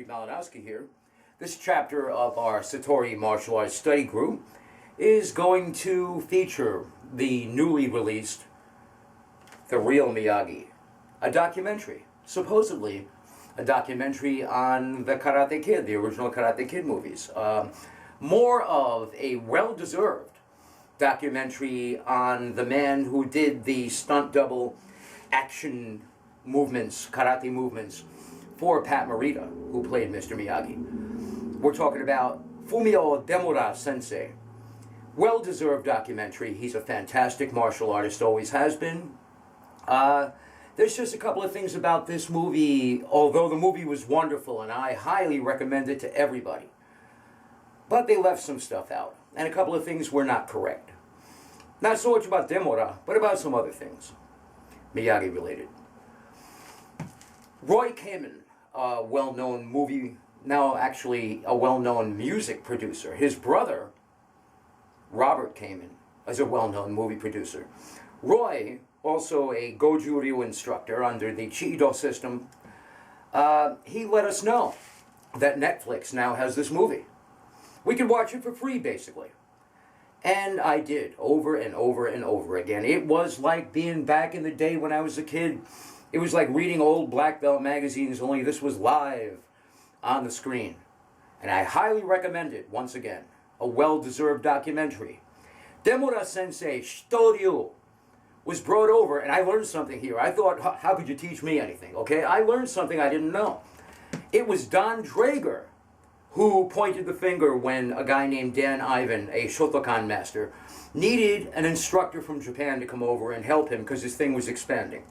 Steve Malinowski here. This chapter of our Satori Martial Arts Study Group is going to feature the newly released The Real Miyagi, a documentary, supposedly a documentary on the Karate Kid, the original Karate Kid movies. More of a well-deserved documentary on the man who did the stunt double action movements, karate movements, for Pat Morita, who played Mr. Miyagi. We're talking about Fumio Demura Sensei. Well-deserved documentary. He's a fantastic martial artist, always has been. There's just a couple of things about this movie, although the movie was wonderful and I highly recommend it to everybody. But they left some stuff out, and a couple of things were not correct. Not so much about Demura, but about some other things, Miyagi related. Roy Kamen, a well-known movie, now actually a well-known music producer. His brother, Robert Kamen, is a well-known movie producer. Roy, also a Goju Ryu instructor under the Chido system, he let us know that Netflix now has this movie. We can watch it for free, basically. And I did, over and over and over again. It was like being back in the day when I was a kid. It was like reading old black belt magazines, only this was live on the screen. And I highly recommend it, once again. A well-deserved documentary. Demura Sensei Shitoryu was brought over, and I learned something here. I thought, how could you teach me anything, okay? I learned something I didn't know. It was Don Draeger who pointed the finger when a guy named Dan Ivan, a Shotokan master, needed an instructor from Japan to come over and help him because his thing was expanding.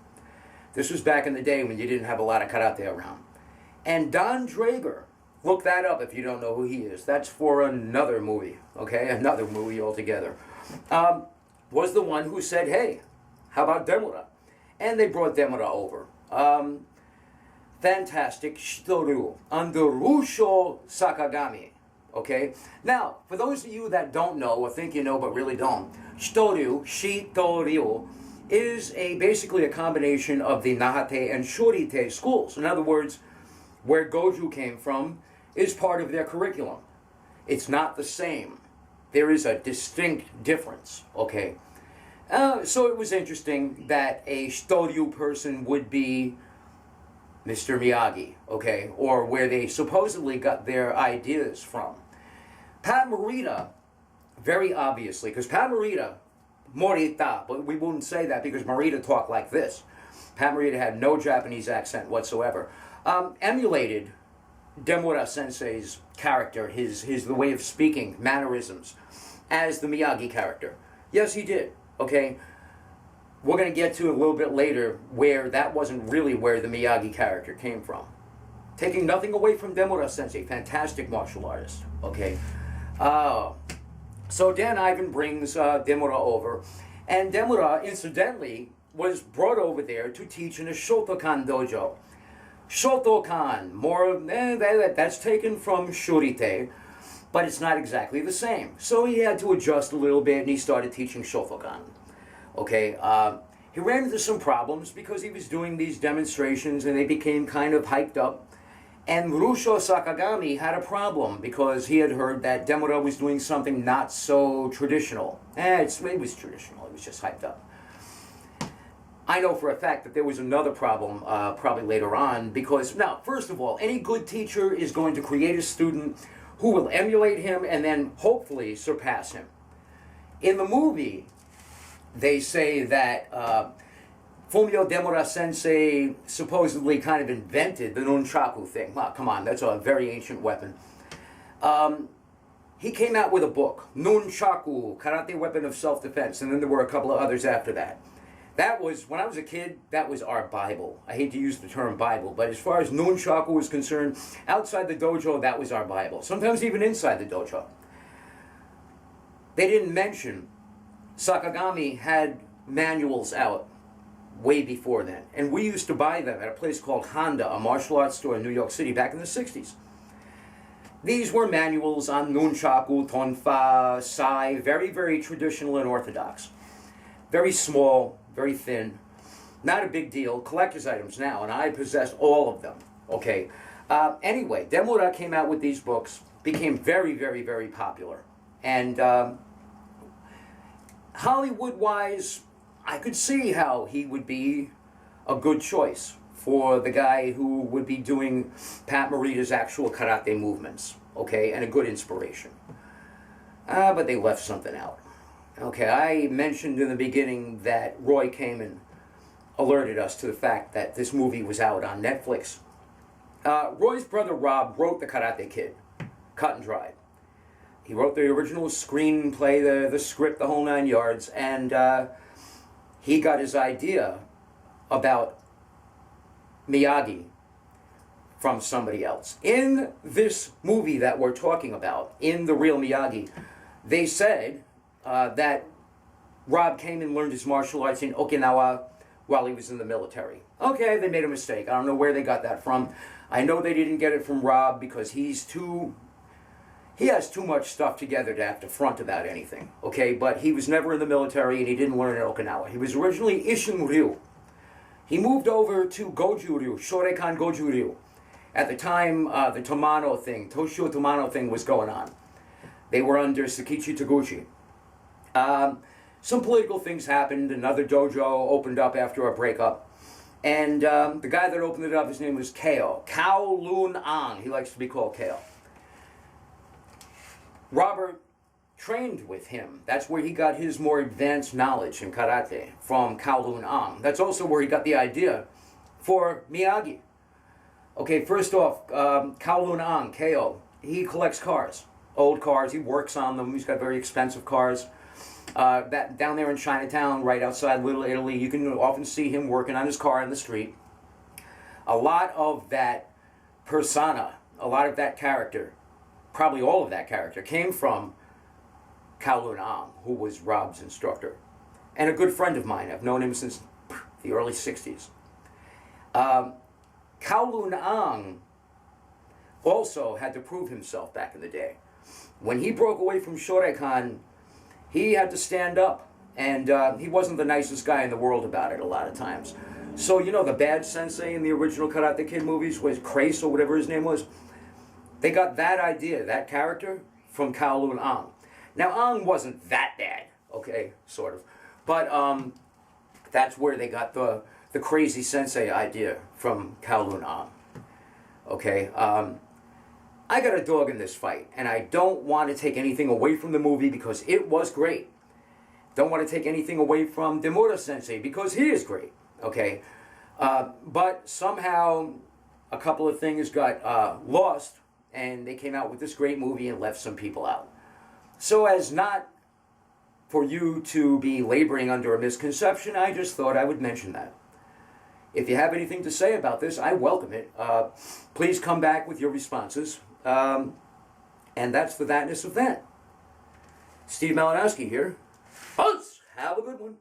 This was back in the day when you didn't have a lot of karate around. And Don Draeger, look that up if you don't know who he is. That's for another movie, okay? Another movie altogether. Was the one who said, hey, how about Demura? And they brought Demura over. Fantastic Shitoryu under Rusho Sakagami. Okay? Now, for those of you that don't know or think you know but really don't, Shitoryu is basically a combination of the Nahate and Shorite schools. In other words, where Goju came from is part of their curriculum. It's not the same. There is a distinct difference, okay? So it was interesting that a Shitoryu person would be Mr. Miyagi, okay? Or where they supposedly got their ideas from. Pat Morita, very obviously, because Pat Morita, but we wouldn't say that because Morita talked like this. Pat Morita had no Japanese accent whatsoever. Emulated Demura Sensei's character, the way of speaking, mannerisms, as the Miyagi character. Yes, he did, okay? We're going to get to a little bit later where that wasn't really where the Miyagi character came from. Taking nothing away from Demura Sensei, fantastic martial artist, okay? So Dan Ivan brings Demura over, and Demura, incidentally, was brought over there to teach in a Shotokan dojo. Shotokan, that's taken from Shorite, but it's not exactly the same. So he had to adjust a little bit, and he started teaching Shotokan. Okay, he ran into some problems because he was doing these demonstrations and they became kind of hyped up. And Rusho Sakagami had a problem because he had heard that Demura was doing something not so traditional. It was traditional, it was just hyped up. I know for a fact that there was another problem probably later on because, now, first of all, any good teacher is going to create a student who will emulate him and then hopefully surpass him. In the movie, they say that Fumio Demura Sensei supposedly kind of invented the nunchaku thing. Well, come on, that's a very ancient weapon. He came out with a book, Nunchaku, Karate Weapon of Self-Defense, and then there were a couple of others after that. That was, when I was a kid, that was our Bible. I hate to use the term Bible, but as far as nunchaku was concerned, outside the dojo, that was our Bible. Sometimes even inside the dojo. They didn't mention Sakagami had manuals out way before then. And we used to buy them at a place called Honda, a martial arts store in New York City back in the 60s. These were manuals on nunchaku, tonfa, sai, very, very traditional and orthodox. Very small, very thin. Not a big deal. Collector's items now, and I possessed all of them. Okay. Anyway, Demura came out with these books, became very, very, very popular. And Hollywood-wise, I could see how he would be a good choice for the guy who would be doing Pat Morita's actual karate movements, okay, and a good inspiration. But they left something out. Okay, I mentioned in the beginning that Roy Kamen alerted us to the fact that this movie was out on Netflix. Roy's brother Rob wrote The Karate Kid, cut and dried. He wrote the original screenplay, the script, the whole 9 yards, and he got his idea about Miyagi from somebody else. In this movie that we're talking about, in The Real Miyagi, they said that Rob came and learned his martial arts in Okinawa while he was in the military. Okay, they made a mistake. I don't know where they got that from. I know they didn't get it from Rob because he has too much stuff together to have to front about anything. Okay, but he was never in the military and he didn't learn in Okinawa. He was originally Ishin Ryu. He moved over to Goju Ryu, Shoreikan Goju Ryu. At the time, the Tomano thing, Toshio Tomano thing was going on. They were under Sakichi Taguchi. Some political things happened. Another dojo opened up after a breakup. And the guy that opened it up, his name was Kao. Kowloon Ang. He likes to be called Kao. Robert trained with him. That's where he got his more advanced knowledge in karate, from Kowloon Ang. That's also where he got the idea for Miyagi. Okay, first off, Kowloon Ang, Kao, he collects cars. Old cars, he works on them. He's got very expensive cars. That down there in Chinatown, right outside Little Italy, you can often see him working on his car in the street. A lot of that persona, a lot of that character, probably all of that character, came from Kowloon Ang, who was Rob's instructor. And a good friend of mine. I've known him since the early 60s. Kowloon Ang also had to prove himself back in the day. When he broke away from Shoreikan, he had to stand up, and he wasn't the nicest guy in the world about it a lot of times. So, you know, the bad sensei in the original Karate Kid movies was Crace, or whatever his name was. They got that idea, that character, from Kowloon Ang. Now, Ang wasn't that bad, okay, sort of. But that's where they got the crazy sensei idea from Kowloon Ang. Okay, I got a dog in this fight, and I don't want to take anything away from the movie because it was great. Don't want to take anything away from Demura Sensei because he is great, okay? But somehow a couple of things got lost, and they came out with this great movie and left some people out. So as not for you to be laboring under a misconception, I just thought I would mention that. If you have anything to say about this, I welcome it. Please come back with your responses. And that's the thatness of that. Steve Malinowski here. Buzz! Have a good one.